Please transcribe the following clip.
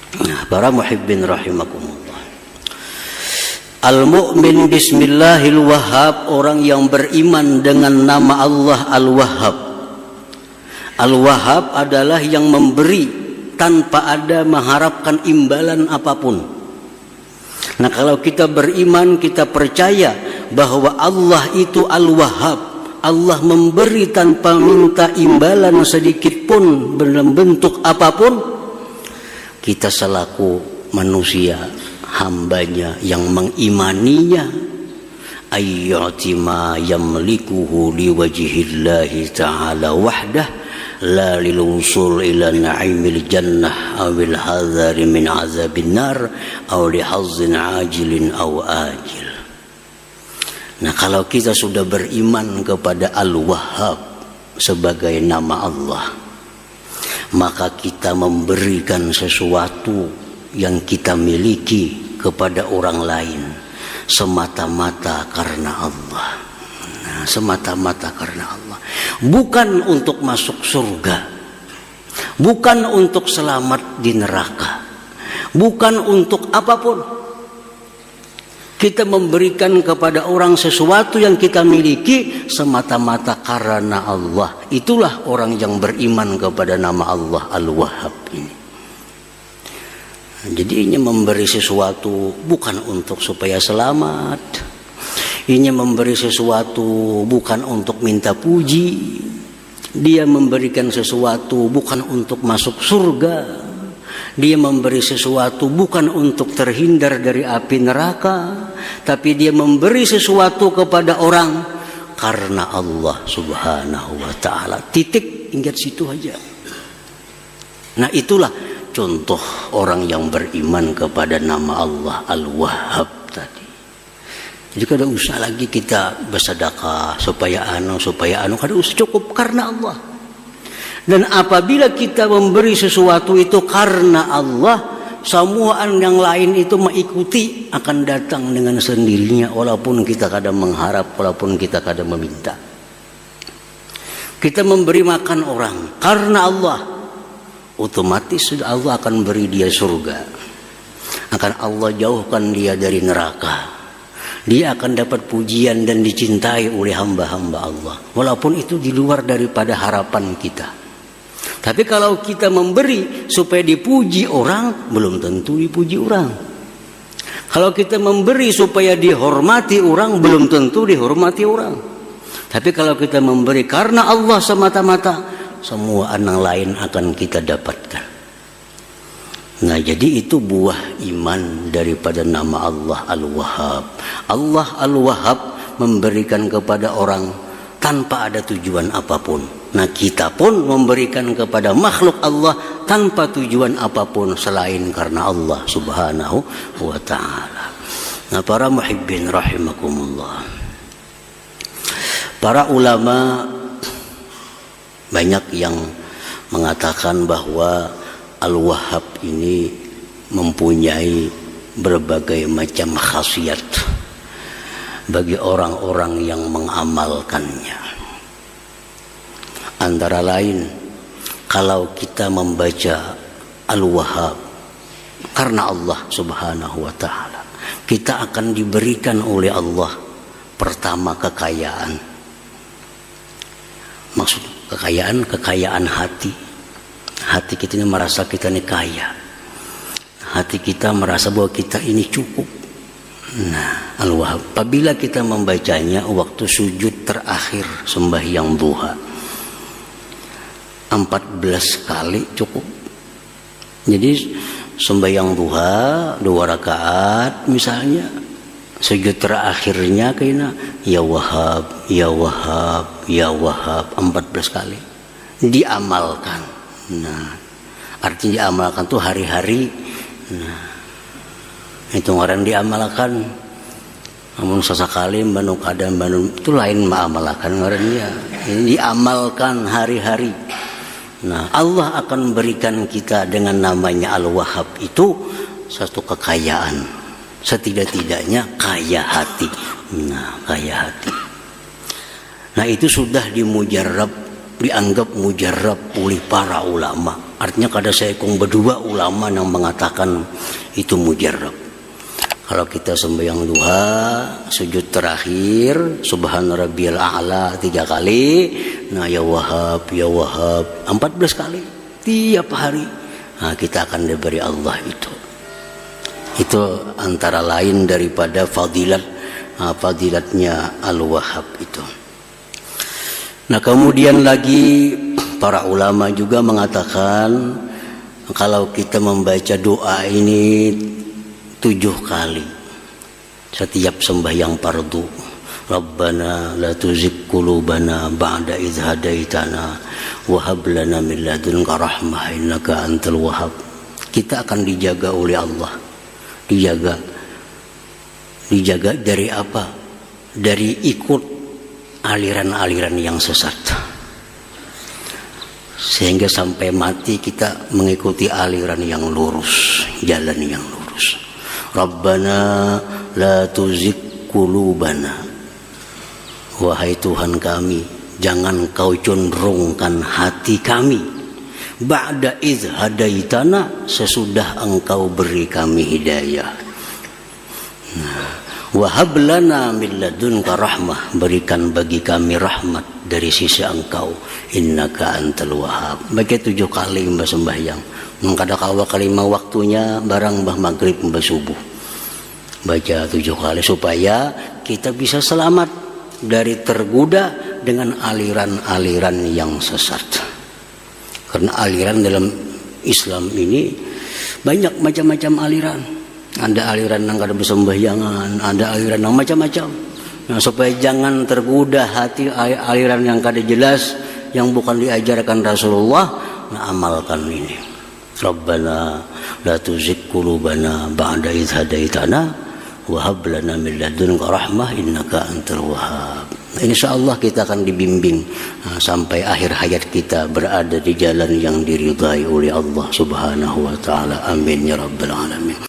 Nah, para muhibbin rahimakumullah. Al-mu'min bismillahil wahhab, orang yang beriman dengan nama Allah Al-Wahhab. Al-Wahhab adalah yang memberi tanpa ada mengharapkan imbalan apapun. Nah, kalau kita beriman, kita percaya bahwa Allah itu Al-Wahhab. Allah memberi tanpa minta imbalan sedikit pun dalam bentuk apapun. Kita selaku manusia, hambanya yang mengimaninya, ayyati ma yamlikuhu liwajhillahi ta'ala wahdah la lilusul ila na'imil jannah awil hadhari min azabin nar aw lihazzin ajilin aw ajil. Nah, kalau kita sudah beriman kepada Al-Wahhab sebagai nama Allah, maka kita memberikan sesuatu yang kita miliki kepada orang lain semata-mata karena Allah. Nah, semata-mata karena Allah. Bukan untuk masuk surga, bukan untuk selamat di neraka, bukan untuk apapun. Kita memberikan kepada orang sesuatu yang kita miliki semata-mata karena Allah. Itulah orang yang beriman kepada nama Allah Al-Wahhab ini. Jadi ini memberi sesuatu bukan untuk supaya selamat. Ini memberi sesuatu bukan untuk minta puji. Dia memberikan sesuatu bukan untuk masuk surga. Dia memberi sesuatu bukan untuk terhindar dari api neraka, tapi dia memberi sesuatu kepada orang karena Allah Subhanahu wa ta'ala. Titik, ingat situ aja. Nah, itulah contoh orang yang beriman kepada nama Allah Al-Wahhab tadi. Jadi kada usah lagi kita bersedekah supaya kada usah, cukup karena Allah. Dan apabila kita memberi sesuatu itu karena Allah, semua yang lain itu mengikuti, akan datang dengan sendirinya, walaupun kita kadang mengharap, walaupun kita kadang meminta. Kita memberi makan orang karena Allah, otomatis Allah akan beri dia surga. Akan Allah jauhkan dia dari neraka. Dia akan dapat pujian dan dicintai oleh hamba-hamba Allah, walaupun itu di luar daripada harapan kita. Tapi kalau kita memberi supaya dipuji orang, belum tentu dipuji orang. Kalau kita memberi supaya dihormati orang, belum tentu dihormati orang. Tapi kalau kita memberi karena Allah semata-mata, semua anak lain akan kita dapatkan. Nah, jadi itu buah iman daripada nama Allah Al-Wahhab. Allah Al-Wahhab memberikan kepada orang tanpa ada tujuan apapun. Nah, kita pun memberikan kepada makhluk Allah tanpa tujuan apapun selain karena Allah Subhanahu wa ta'ala. Nah, para muhibbin rahimakumullah, para ulama banyak yang mengatakan bahwa Al-Wahhab ini mempunyai berbagai macam khasiat bagi orang-orang yang mengamalkannya. Antara lain, kalau kita membaca Al-Wahhab karena Allah Subhanahu wa ta'ala, kita akan diberikan oleh Allah pertama kekayaan. Maksud kekayaan hati. Hati kita ini merasa kita ini kaya. Hati kita merasa bahwa kita ini cukup. Nah, Al-Wahhab, apabila kita membacanya waktu sujud terakhir sembahyang duha, 14 kali cukup. Jadi sembahyang duha 2 rakaat misalnya, sujud terakhirnya kena ya Wahhab, ya Wahhab, ya Wahhab 14 kali. Diamalkan. Nah, artinya diamalkan tuh hari-hari. Nah, itu orang diamalkan. Namun sesekali banu kadang banu itu lain mengamalkan orangnya. Ini diamalkan hari-hari. Nah, Allah akan berikan kita dengan namanya Al-Wahhab itu satu kekayaan. Setidak-tidaknya kaya hati. Nah, kaya hati. Nah, itu sudah dianggap mujarab oleh para ulama. Artinya kada seekong berdua ulama yang mengatakan itu mujarab. Kalau kita sembahyang duha, sujud terakhir, subhana rabbiyal a'la 3 kali, nah ya Wahhab 14 kali tiap hari. Nah, kita akan diberi Allah itu. Itu antara lain daripada fadilatnya Al-Wahhab itu. Nah, kemudian lagi para ulama juga mengatakan kalau kita membaca doa ini 7 kali setiap sembahyang fardu, Rabbana la tuzigh qulubana ba'da idh hadaitana wa hab lana min ladunka rahmah innaka antal wahhab. Kita akan dijaga oleh Allah. Dijaga dari apa? Dari ikut aliran-aliran yang sesat, sehingga sampai mati kita mengikuti aliran yang lurus, jalan yang lurus. Rabbana la tuzigh qulubana, wahai Tuhan kami, jangan kau condongkan hati kami, ba'da idh hadaitana, sesudah engkau beri kami hidayah. Wa hab lana min ladunka rahmah, berikan bagi kami rahmat dari sisi engkau, innaka antal wahhab. Baca 7 kali mbah sembahyang. Kada kawa kalima waktunya barang mbah maghrib mbah subuh. Baca 7 kali supaya kita bisa selamat dari tergoda dengan aliran-aliran yang sesat. Karena aliran dalam Islam ini banyak macam-macam aliran. Ada aliran yang kada bersembahyangan, ada aliran yang macam-macam. Nah, supaya jangan tergoda hati aliran yang kada jelas, yang bukan diajarkan Rasulullah, nah amalkan ini. Rabbana la tuzigh qulubana ba'da idh hadaitana wa hab lana min ladunka rahmah innaka antal wahhab. Insyaallah kita akan dibimbing sampai akhir hayat kita berada di jalan yang diridhai oleh Allah Subhanahu wa taala. Amin ya rabbal alamin.